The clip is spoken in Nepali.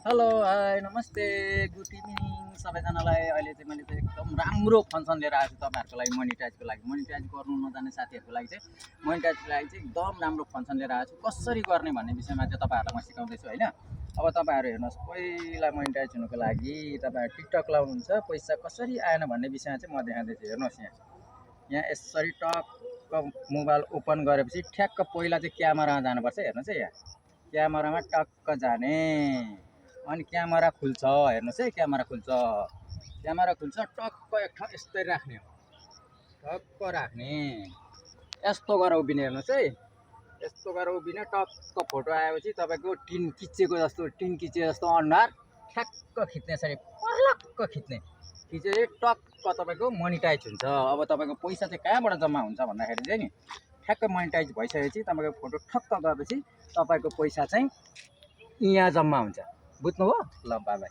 हेलो हाई नमस्ते गुड इभिनिङ सबैजनालाई। अहिले चाहिँ मैले चाहिँ एकदम राम्रो फङ्सन लिएर आएको छु तपाईँहरूको लागि। मोनिटाइज गर्नु नजाने साथीहरूको लागि चाहिँ मोनिटाइजको लागि चाहिँ एकदम राम्रो फङ्सन लिएर आएको छु। कसरी गर्ने भन्ने विषयमा चाहिँ तपाईँहरूलाई म सिकाउँदैछु होइन। अब तपाईँहरू हेर्नुहोस्, पहिला मोनिटाइज हुनुको लागि तपाईँहरू टिकटक लाउनुहुन्छ, पैसा कसरी आएन भन्ने विषयमा चाहिँ म देखाउँदैछु। हेर्नुहोस् यहाँ यसरी टक्क मोबाइल ओपन गरेपछि ठ्याक्क पहिला चाहिँ क्यामेरामा जानुपर्छ। हेर्नुहोस् है, यहाँ क्यामेरामा टक्क जाने, अनि क्यामेरा खुल्छ। हेर्नुहोस् है, क्यामेरा खुल्छ टक्क एक ठाउँ यस्तै राख्ने हो, टक्क राख्ने, यस्तो गरेर उभिने। हेर्नुहोस् है, यस्तो गरेर उभिने, टक्क फोटो आएपछि तपाईँको टिन किचे जस्तो अनुहार ठ्याक्क खिच्ने, यसरी पर्लक्क खिचेपछि टक्क तपाईँको मोनिटाइज हुन्छ। अब तपाईँको पैसा चाहिँ कहाँबाट जम्मा हुन्छ भन्दाखेरि चाहिँ नि ठ्याक्क मोनिटाइज भइसकेपछि तपाईँको फोटो ठक्क गएपछि तपाईँको पैसा चाहिँ यहाँ जम्मा हुन्छ। बुझ्नुभयो? ल बाई बाई।